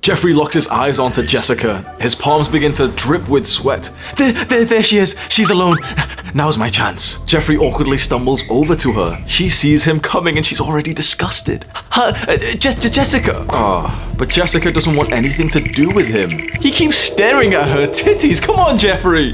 Jeffrey locks his eyes onto Jessica. His palms begin to drip with sweat. There she is. She's alone. Now's my chance. Jeffrey awkwardly stumbles over to her. She sees him coming and she's already disgusted. Jessica. But Jessica doesn't want anything to do with him. He keeps staring at her titties. Come on, Jeffrey.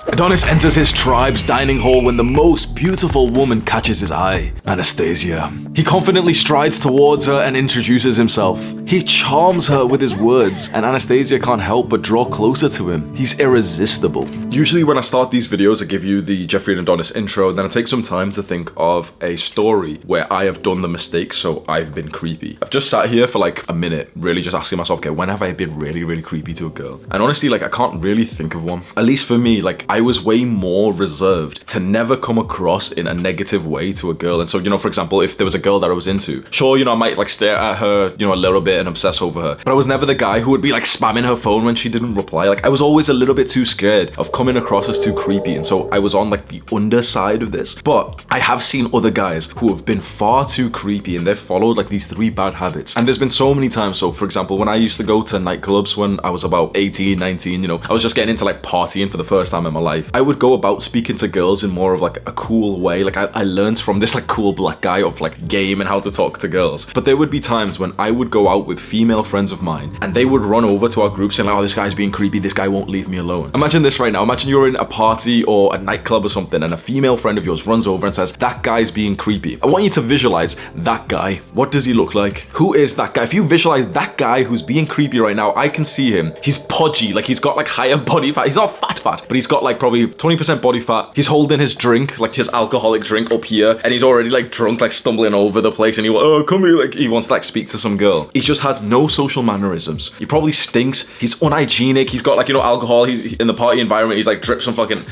Adonis enters his tribe's dining hall when the most beautiful woman catches his eye, Anastasia. He confidently strides towards her and introduces himself. He charms her with his words, and Anastasia can't help but draw closer to him. He's irresistible. Usually when I start these videos, I give you the Jeffrey and Adonis intro, then I take some time to think of a story where I have done the mistake, so I've been creepy. I've just sat here for like a minute, really just asking myself, okay, when have I been really, really creepy to a girl? And honestly, like I can't really think of one. At least for me, like I was way more reserved to never come across in a negative way to a girl. And so, you know, for example, if there was a girl that I was into, sure, you know, I might like stare at her, you know, a little bit and obsess over her, but I was never the guy who would be like spamming her phone when she didn't reply. Like I was always a little bit too scared of coming across as too creepy, and so I was on like the underside of this. But I have seen other guys who have been far too creepy and they've followed like these 3 bad habits. And there's been so many times. So for example, when I used to go to nightclubs when I was about 18, 19, you know, I was just getting into like partying for the first time in my life. I would go about speaking to girls in more of like a cool way. Like I learned from this like cool black guy of like game and how to talk to girls. But there would be times when I would go out with female friends of mine and they would run over to our group saying like, oh, this guy's being creepy, this guy won't leave me alone. Imagine this right now. Imagine you're in a party or a nightclub or something and a female friend of yours runs over and says, that guy's being creepy. I want you to visualize that guy. What does he look like? Who is that guy? If you visualize that guy who's being creepy right now, I can see him. He's podgy, like he's got like higher body fat. He's not fat, but he's got like probably 20% body fat. He's holding his drink, like his alcoholic drink up here, and he's already like drunk, like stumbling over the place, and come here, like he wants to like speak to some girl. He just has no social mannerisms. He probably stinks. He's unhygienic. He's got like, you know, alcohol. He's in the party environment. He's like dripped some fucking...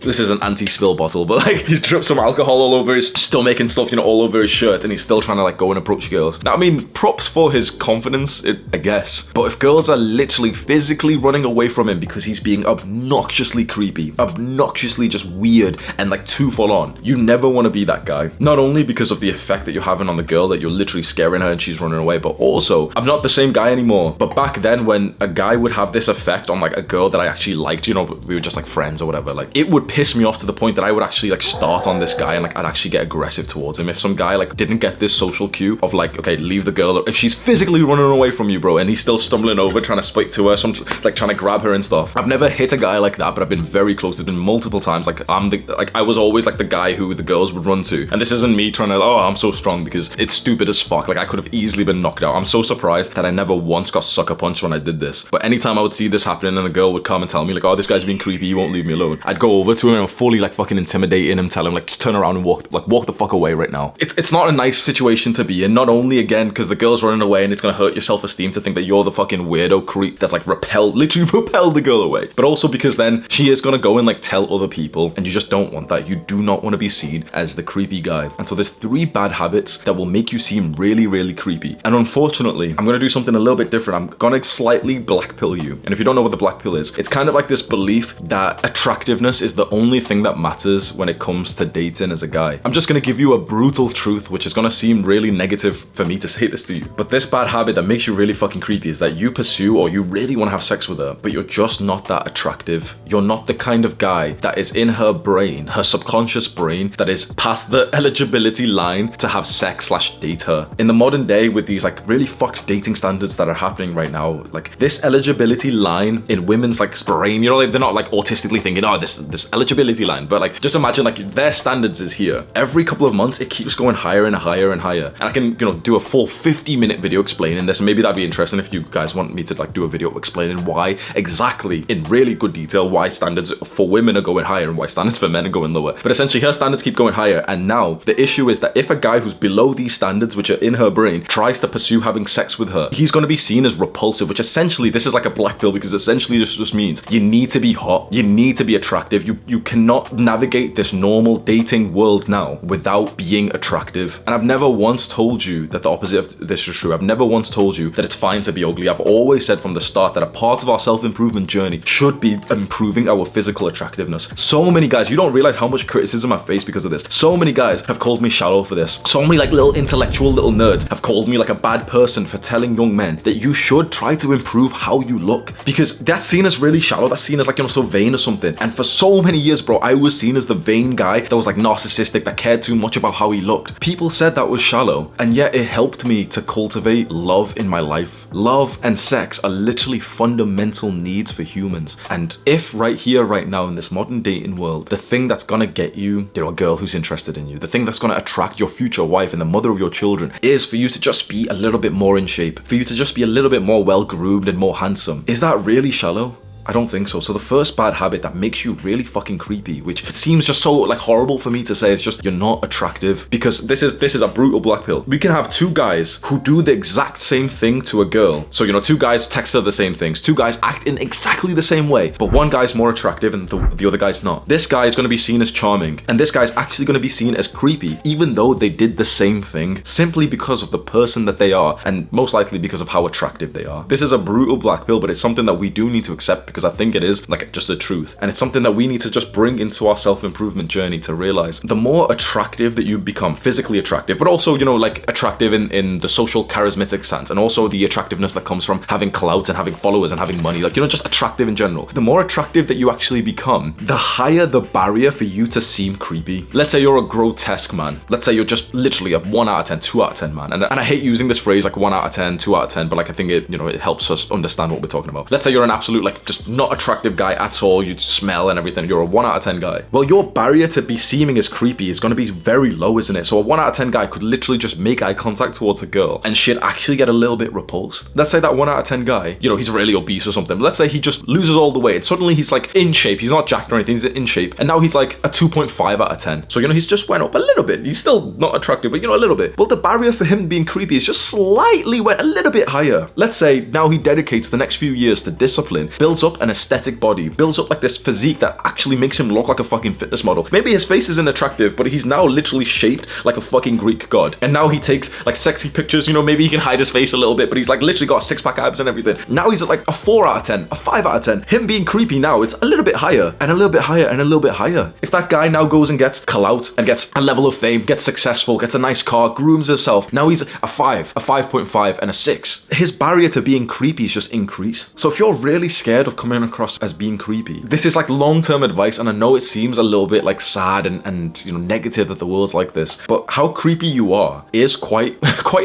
This is an anti-spill bottle, but like he's dripped some alcohol all over his stomach and stuff, you know, all over his shirt, and he's still trying to like go and approach girls. Now, I mean, props for his confidence, I guess. But if girls are literally physically running away from him because he's being obnoxiously creepy, obnoxiously just weird and like too full on, you never want to be that guy. Not only because of the effect that you're having on the girl, that you're literally scaring her and she's running away, but also, I'm not the same guy anymore. But back then, when a guy would have this effect on like a girl that I actually liked, you know, we were just like friends or whatever, like it would piss me off to the point that I would actually like start on this guy and like I'd actually get aggressive towards him. If some guy like didn't get this social cue of like, okay, leave the girl, if she's physically running away from you, bro, and he's still stumbling over trying to speak to her, like trying to grab her and stuff. I've never hit a guy like that, but I've been very close. There's been multiple times like I was always like the guy who the girls would run to. And this isn't me trying to, oh, I'm so strong, because it's stupid as fuck. Like I could have easily been knocked out. I'm so surprised that I never once got sucker punched when I did this. But anytime I would see this happening and the girl would come and tell me like, oh, this guy's being creepy, he won't leave me alone, I'd go over to him and fully like fucking intimidating him, tell him like, turn around and walk the fuck away right now. It's not a nice situation to be in. Not only again because the girl's running away and it's gonna hurt your self-esteem to think that you're the fucking weirdo creep that's like literally repelled the girl away, but also because then she is gonna go and like tell other people, and you just don't want that. You do not want to be seen as the creepy guy. And so there's 3 bad habits that will make you seem really, really creepy. And unfortunately, I'm gonna do something a little bit different. I'm gonna slightly black pill you. And if you don't know what the black pill is, it's kind of like this belief that attractiveness is the only thing that matters when it comes to dating as a guy. I'm just gonna give you a brutal truth, which is gonna seem really negative for me to say this to you, but this bad habit that makes you really fucking creepy is that you pursue or you really want to have sex with her, but you're just not that attractive. You're not the kind of guy that is in her brain, her subconscious brain, that is past the eligibility line to have sex / date her. In the modern day, with these like really fucked dating standards that are happening right now, like this eligibility line in women's like brain, you know, they're not like autistically thinking, oh, this eligibility line, but like just imagine like their standards is here. Every couple of months, it keeps going higher and higher and higher. And I can, you know, do a full 50-minute video explaining this. Maybe that'd be interesting if you guys want me to like do a video explaining why exactly in really good detail why standards for women are going higher and why standards for men are going lower. But essentially her standards keep going higher, and now the issue is that if a guy who's below these standards, which are in her brain, tries to pursue having sex with her, he's going to be seen as repulsive, which essentially, this is like a black pill, because essentially this just means you need to be hot, you need to be attractive, you you cannot navigate this normal dating world now without being attractive. And I've never once told you that the opposite of this is true. I've never once told you that it's fine to be ugly. I've always said from the start that a part of our self-improvement journey should be improving our physical attractiveness. So many guys, you don't realize how much criticism I've faced because of this. So many guys have called me shallow for this. So many like little intellectual little nerds have called me like a bad person for telling young men that you should try to improve how you look, because that's seen as really shallow. That's seen as like, you know, so vain or something. And for so many years, bro, I was seen as the vain guy that was like narcissistic, that cared too much about how he looked. People said that was shallow, and yet it helped me to cultivate love in my life. Love and sex are literally fundamental needs for humans. And if right here, right now in this modern dating world, the thing that's gonna get you, you know, a girl who's interested in you, the thing that's gonna attract your future wife and the mother of your children is for you to just be a little bit more in shape, for you to just be a little bit more well-groomed and more handsome, is that really shallow? I don't think so. So the first bad habit that makes you really fucking creepy, which seems just so like horrible for me to say, is just you're not attractive. Because this is a brutal black pill. We can have two guys who do the exact same thing to a girl. So, you know, two guys text her the same things. Two guys act in exactly the same way, but one guy's more attractive and the other guy's not. This guy is going to be seen as charming, and this guy's actually going to be seen as creepy, even though they did the same thing, simply because of the person that they are, and most likely because of how attractive they are. This is a brutal black pill, but it's something that we do need to accept, because I think it is like just the truth. And it's something that we need to just bring into our self-improvement journey to realize the more attractive that you become, physically attractive, but also, you know, like attractive in the social charismatic sense, and also the attractiveness that comes from having clout and having followers and having money, like, you know, just attractive in general. The more attractive that you actually become, the higher the barrier for you to seem creepy. Let's say you're a grotesque man. Let's say you're just literally a 1 out of 10, 2 out of 10 man. And I hate using this phrase like 1 out of 10, 2 out of 10, but like I think it, you know, it helps us understand what we're talking about. Let's say you're an absolute, like, just not attractive guy at all, you smell and everything, you're a 1 out of 10 guy. Well, your barrier to be seeming as creepy is going to be very low, isn't it? So a 1 out of 10 guy could literally just make eye contact towards a girl and she'd actually get a little bit repulsed. Let's say that 1 out of 10 guy, you know, he's really obese or something. Let's say he just loses all the weight and suddenly he's like in shape. He's not jacked or anything, he's in shape, and now he's like a 2.5 out of 10. So, you know, he's just went up a little bit. He's still not attractive, but, you know, a little bit. Well, the barrier for him being creepy is just slightly went a little bit higher. Let's say now he dedicates the next few years to discipline, builds up an aesthetic body, builds up like this physique that actually makes him look like a fucking fitness model. Maybe his face isn't attractive, but he's now literally shaped like a fucking Greek god. And now he takes like sexy pictures, you know, maybe he can hide his face a little bit, but he's like literally got 6-pack abs and everything. Now he's at like a 4 out of 10, a 5 out of 10. Him being creepy now, it's a little bit higher and a little bit higher and a little bit higher. If that guy now goes and gets clout and gets a level of fame, gets successful, gets a nice car, grooms himself, now he's a 5, a 5.5 and a 6. His barrier to being creepy is just increased. So if you're really scared of coming across as being creepy, this is like long-term advice, and I know it seems a little bit like sad and you know, negative that the world's like this, but how creepy you are is quite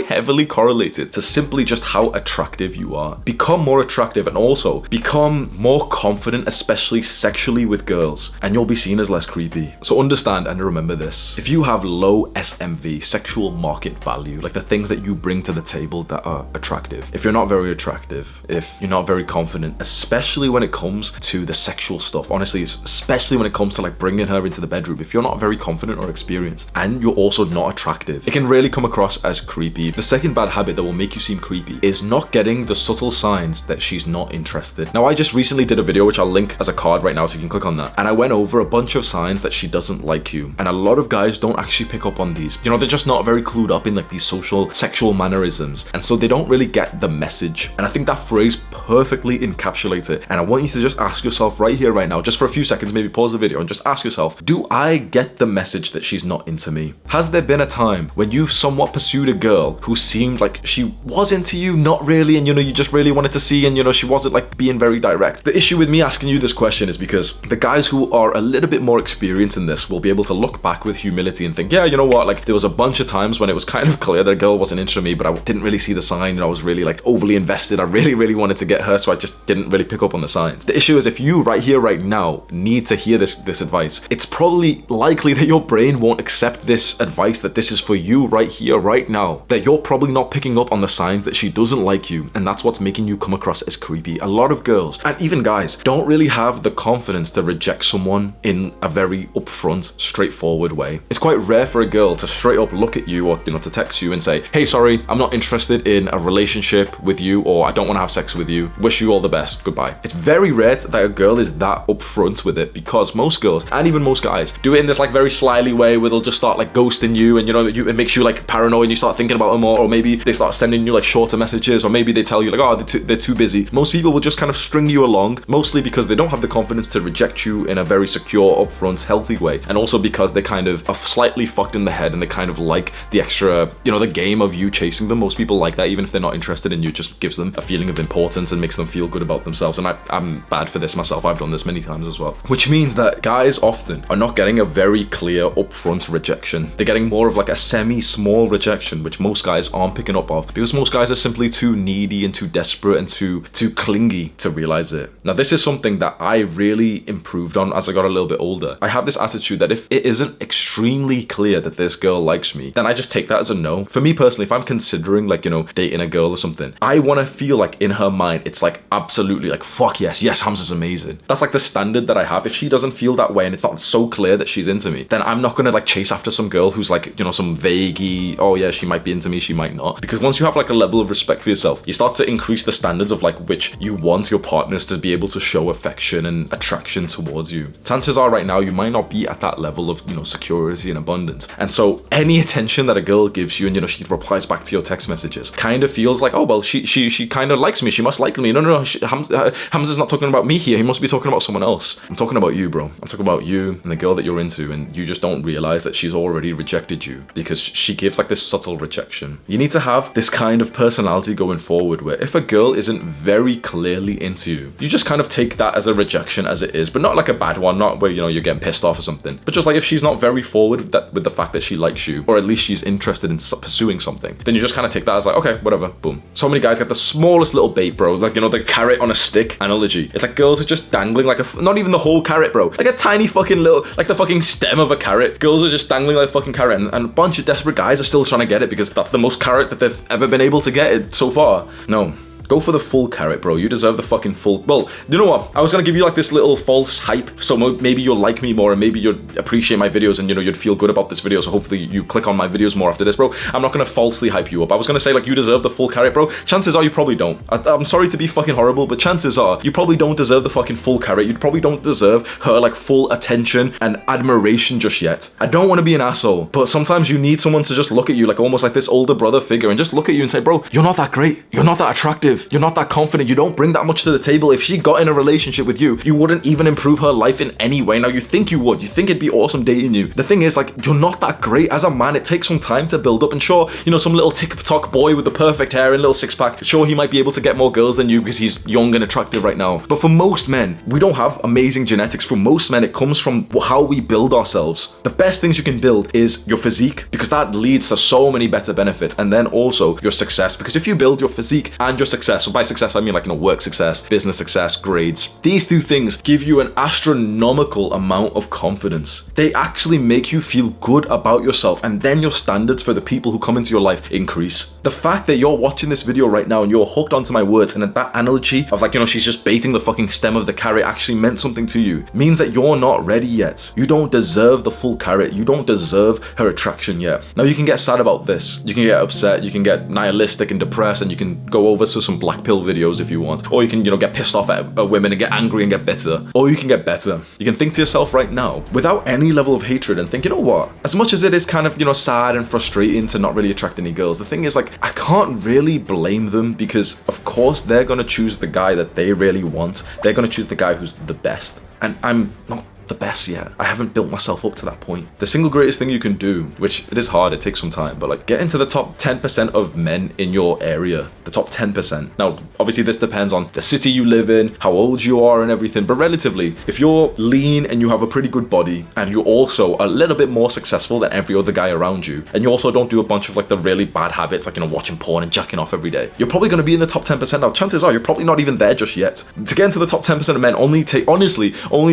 heavily correlated to simply just how attractive you are. Become more attractive and also become more confident, especially sexually with girls, and you'll be seen as less creepy. So understand and remember this: if you have low SMV, sexual market value, like the things that you bring to the table that are attractive, if you're not very attractive, if you're not very confident, especially when it comes to the sexual stuff, honestly, especially when it comes to like bringing her into the bedroom, if you're not very confident or experienced and you're also not attractive, it can really come across as creepy. The second bad habit that will make you seem creepy is not getting the subtle signs that she's not interested. Now, I just recently did a video which I'll link as a card right now so you can click on that, and I went over a bunch of signs that she doesn't like you, and a lot of guys don't actually pick up on these. You know, they're just not very clued up in like these social sexual mannerisms, and so they don't really get the message. And I think that phrase perfectly encapsulates it, and I want you to just ask yourself right here, right now, just for a few seconds, maybe pause the video and just ask yourself, do I get the message that she's not into me? Has there been a time when you've somewhat pursued a girl who seemed like she was into you, not really, and you know, you just really wanted to see, and you know, she wasn't like being very direct? The issue with me asking you this question is because the guys who are a little bit more experienced in this will be able to look back with humility and think, yeah, you know what, like there was a bunch of times when it was kind of clear that a girl wasn't into me, but I didn't really see the sign, and I was really like overly invested. I really wanted to get her, so I just didn't really pick up on the signs. The issue is, if you right here, right now need to hear this advice, it's probably likely that your brain won't accept this advice, that this is for you right here, right now, that you're probably not picking up on the signs that she doesn't like you, and that's what's making you come across as creepy. A lot of girls, and even guys, don't really have the confidence to reject someone in a very upfront, straightforward way. It's quite rare for a girl to straight up look at you, or you know, to text you and say, hey, sorry, I'm not interested in a relationship with you, or I don't want to have sex with you, wish you all the best, goodbye. It's very rare that a girl is that upfront with it, because most girls, and even most guys, do it in this like very slyly way where they'll just start like ghosting you, and it makes you like paranoid and you start thinking about them more, or maybe they start sending you like shorter messages, or maybe they tell you like, oh, they're too busy. Most people will just kind of string you along, mostly because they don't have the confidence to reject you in a very secure, upfront, healthy way, and also because they kind of are slightly fucked in the head and they kind of like the extra, the game of you chasing them. Most people like that, even if they're not interested in you. It just gives them a feeling of importance and makes them feel good about themselves. And I'm bad for this myself. I've done this many times as well. Which means that guys often are not getting a very clear upfront rejection. They're getting more of like a semi-small rejection, which most guys aren't picking up of, because most guys are simply too needy and too desperate and too clingy to realize it. Now, this is something that I really improved on as I got a little bit older. I have this attitude that if it isn't extremely clear that this girl likes me, then I just take that as a no. For me personally, if I'm considering like, dating a girl or something, I want to feel like in her mind, it's like absolutely like, fuck yes, Hamza's amazing. That's like the standard that I have. If she doesn't feel that way and it's not so clear that she's into me, then I'm not gonna like chase after some girl who's like, some vaguey, oh yeah, she might be into me, she might not. Because once you have like a level of respect for yourself, you start to increase the standards of like which you want your partners to be able to show affection and attraction towards you. Chances are right now, you might not be at that level of, security and abundance. And so any attention that a girl gives you and, she replies back to your text messages kind of feels like, oh, well, she kind of likes me. She must like me. No. Hamza's not talking about me here. He must be talking about someone else. I'm talking about you, bro. I'm talking about you and the girl that you're into, and you just don't realize that she's already rejected you because she gives like this subtle rejection. You need to have this kind of personality going forward where if a girl isn't very clearly into you, you just kind of take that as a rejection as it is, but not like a bad one, not where, you're getting pissed off or something, but just like if she's not very forward with the fact that she likes you, or at least she's interested in pursuing something, then you just kind of take that as like, okay, whatever, boom. So many guys get the smallest little bait, bro, like, the carrot on a stick analogy. It's like girls are just dangling like not even the whole carrot, bro, like a tiny fucking little, like the fucking stem of a carrot. Girls are just dangling like a fucking carrot, and a bunch of desperate guys are still trying to get it because that's the most carrot that they've ever been able to get it so far. No. Go for the full carrot, bro. You deserve the fucking full. Well, you know what? I was gonna give you like this little false hype, so maybe you'll like me more, and maybe you'd appreciate my videos, and you'd feel good about this video. So hopefully you click on my videos more after this, bro. I'm not gonna falsely hype you up. I was gonna say like you deserve the full carrot, bro. Chances are you probably don't. I'm sorry to be fucking horrible, but chances are you probably don't deserve the fucking full carrot. You probably don't deserve her like full attention and admiration just yet. I don't want to be an asshole, but sometimes you need someone to just look at you like almost like this older brother figure and just look at you and say, bro, you're not that great. You're not that attractive. You're not that confident. You don't bring that much to the table. If she got in a relationship with you, you wouldn't even improve her life in any way. Now, you think you would. You think it'd be awesome dating you. The thing is, like, you're not that great as a man. It takes some time to build up. And sure, some little TikTok boy with the perfect hair and little six-pack, sure, he might be able to get more girls than you because he's young and attractive right now. But for most men, we don't have amazing genetics. For most men, it comes from how we build ourselves. The best things you can build is your physique, because that leads to so many better benefits. And then also your success, because if you build your physique and your success, so by success, I mean like, work success, business success, grades. These two things give you an astronomical amount of confidence. They actually make you feel good about yourself, and then your standards for the people who come into your life increase. The fact that you're watching this video right now and you're hooked onto my words, and that analogy of like, she's just baiting the fucking stem of the carrot actually meant something to you, means that you're not ready yet. You don't deserve the full carrot. You don't deserve her attraction yet. Now, you can get sad about this. You can get upset. You can get nihilistic and depressed, and you can go over to some black pill videos if you want. Or you can, get pissed off at women and get angry and get bitter. Or you can get better. You can think to yourself right now, without any level of hatred, and think, you know what? As much as it is kind of, sad and frustrating to not really attract any girls, the thing is, like, I can't really blame them, because of course they're gonna choose the guy that they really want. They're gonna choose the guy who's the best. And I'm not the best yet. I haven't built myself up to that point. The single greatest thing you can do, which it is hard, it takes some time, but like get into the top 10% of men in your area, the top 10%. Now, obviously this depends on the city you live in, how old you are and everything, but relatively, if you're lean and you have a pretty good body, and you're also a little bit more successful than every other guy around you, and you also don't do a bunch of like the really bad habits, like, watching porn and jacking off every day, you're probably going to be in the top 10%. Now, chances are you're probably not even there just yet. To get into the top 10% of men only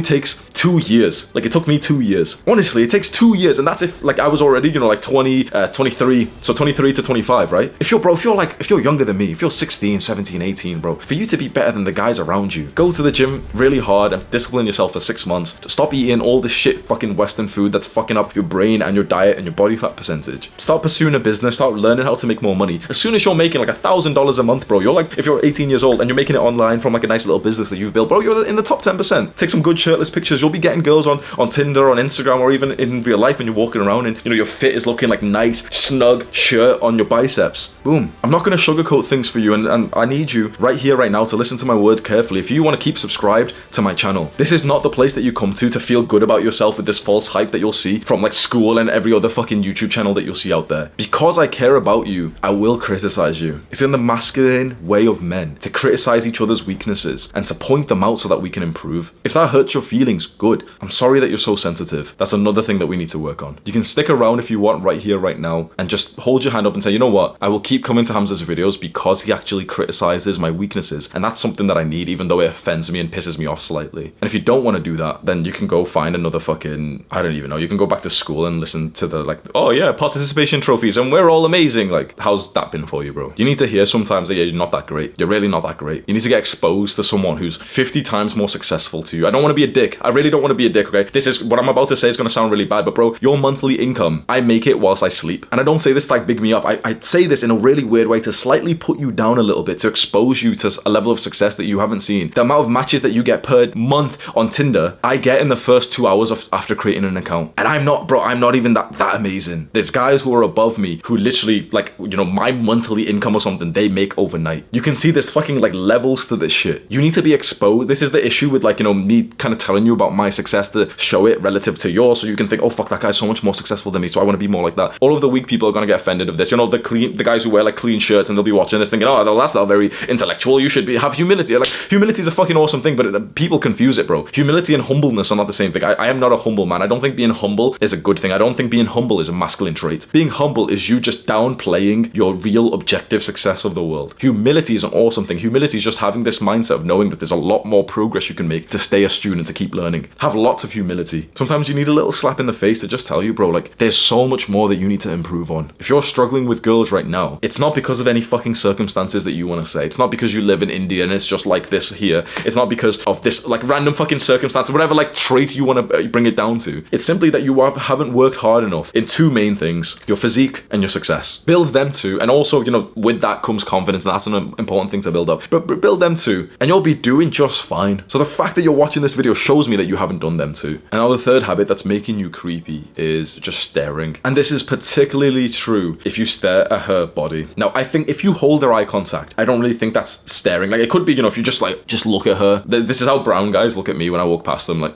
takes 2 years. Like, it took me 2 years. Honestly, it takes 2 years, and that's if, like, I was already, you know, like 23, so 23 to 25, right? If you're younger than me, if you're 16, 17, 18, bro, for you to be better than the guys around you, go to the gym really hard and discipline yourself for 6 months. Stop eating all this shit fucking Western food that's fucking up your brain and your diet and your body fat percentage. Start pursuing a business, start learning how to make more money. As soon as you're making like $1,000 a month, bro, you're like, if you're 18 years old and you're making it online from like a nice little business that you've built, bro, you're in the top 10%. Take some good shirtless pictures. You'll be getting girls on Tinder, on Instagram, or even in real life when you're walking around and, you know, your fit is looking like nice, snug shirt on your biceps. Boom. I'm not going to sugarcoat things for you, and I need you right here, right now, to listen to my words carefully. If you want to keep subscribed to my channel, this is not the place that you come to feel good about yourself with this false hype that you'll see from like school and every other fucking YouTube channel that you'll see out there. Because I care about you, I will criticize you. It's in the masculine way of men to criticize each other's weaknesses and to point them out so that we can improve. If that hurts your feelings, good. I'm sorry that you're so sensitive. That's another thing that we need to work on. You can stick around if you want right here, right now, and just hold your hand up and say, you know what? I will keep coming to Hamza's videos because he actually criticizes my weaknesses. And that's something that I need, even though it offends me and pisses me off slightly. And if you don't want to do that, then you can go find another fucking, I don't even know, you can go back to school and listen to the like, oh yeah, participation trophies and we're all amazing. Like, how's that been for you, bro? You need to hear sometimes that, yeah, you're not that great. You're really not that great. You need to get exposed to someone who's 50 times more successful to you. I don't want to be a dick. I really don't want to be a dick, okay? This is, what I'm about to say is going to sound really bad, but bro, your monthly income, I make it whilst I sleep. And I don't say this to like big me up. I say this in a really weird way to slightly put you down a little bit, to expose you to a level of success that you haven't seen. The amount of matches that you get per month on Tinder, I get in the first 2 hours after creating an account. And I'm not even that amazing. There's guys who are above me who literally, like, you know, my monthly income or something they make overnight. You can see there's fucking like levels to this shit. You need to be exposed. This is the issue with, like, you know, me kind of telling you about my success, to show it relative to yours, so you can think, oh fuck, that guy's so much more successful than me, so I want to be more like that. All of the weak people are gonna get offended of this. You know, the guys who wear like clean shirts and they'll be watching this thinking, oh, that's not very intellectual. You should have humility. Like, humility is a fucking awesome thing, but people confuse it, bro. Humility and humbleness are not the same thing. I am not a humble man. I don't think being humble is a good thing. I don't think being humble is a masculine trait. Being humble is you just downplaying your real objective success of the world. Humility is an awesome thing. Humility is just having this mindset of knowing that there's a lot more progress you can make to stay a student, to keep learning. Have lots of humility. Sometimes you need a little slap in the face to just tell you, bro, like, there's so much more that you need to improve on. If you're struggling with girls right now, it's not because of any fucking circumstances that you want to say. It's not because you live in India and it's just like this here. It's not because of this like random fucking circumstance or whatever like trait you want to bring it down to. It's simply that you haven't worked hard enough in two main things: your physique and your success. Build them two, and also, you know, with that comes confidence, and that's an important thing to build up. But build them two, and you'll be doing just fine. So the fact that you're watching this video shows me that you haven't done them two. And now the third habit that's making you creepy is just staring. And this is particularly true if you stare at her body. Now, I think if you hold their eye contact, I don't really think that's staring. Like, it could be, you know, if you just look at her. This is how brown guys look at me when I walk past them, like,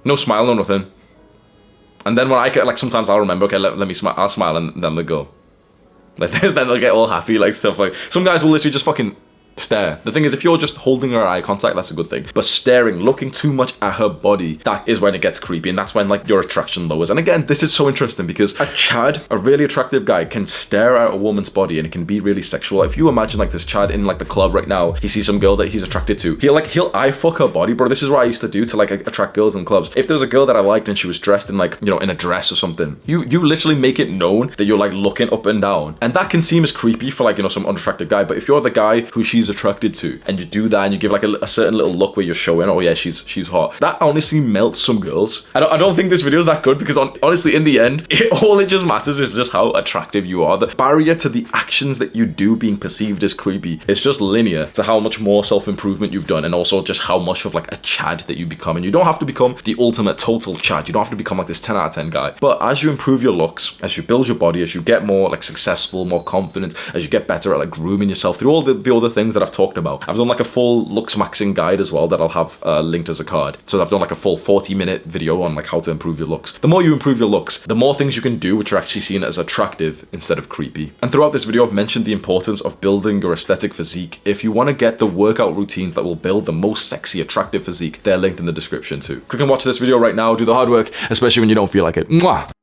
no smile, no nothing. And then when I get, like, sometimes I'll remember, okay, let me smile, I'll smile, and then they'll go like this, then they'll get all happy, like stuff like, some guys will literally just fucking stare. The thing is, if you're just holding her eye contact, that's a good thing. But staring, looking too much at her body, that is when it gets creepy, and that's when, like, your attraction lowers. And again, this is so interesting because a Chad, a really attractive guy, can stare at a woman's body and it can be really sexual. If you imagine, like, this Chad in, like, the club right now, he sees some girl that he's attracted to, he'll eye fuck her body, bro. This is what I used to do to, like, attract girls in clubs. If there was a girl that I liked and she was dressed in, like, you know, in a dress or something, you literally make it known that you're, like, looking up and down, and that can seem as creepy for, like, you know, some unattractive guy. But if you're the guy who she's attracted to, and you do that and you give like a certain little look where you're showing, oh yeah, she's hot, that honestly melts some girls. I don't think this video is that good because honestly, in the end, all it just matters is just how attractive you are. The barrier to the actions that you do being perceived as creepy is just linear to how much more self-improvement you've done, and also just how much of like a Chad that you become. And you don't have to become the ultimate total Chad. You don't have to become like this 10 out of 10 guy. But as you improve your looks, as you build your body, as you get more like successful, more confident, as you get better at like grooming yourself through all the other things that I've talked about. I've done like a full looks maxing guide as well that I'll have linked as a card. So I've done like a full 40-minute video on like how to improve your looks. The more you improve your looks, the more things you can do which are actually seen as attractive instead of creepy. And throughout this video, I've mentioned the importance of building your aesthetic physique. If you want to get the workout routines that will build the most sexy, attractive physique, they're linked in the description too. Click and watch this video right now. Do the hard work, especially when you don't feel like it. Mwah!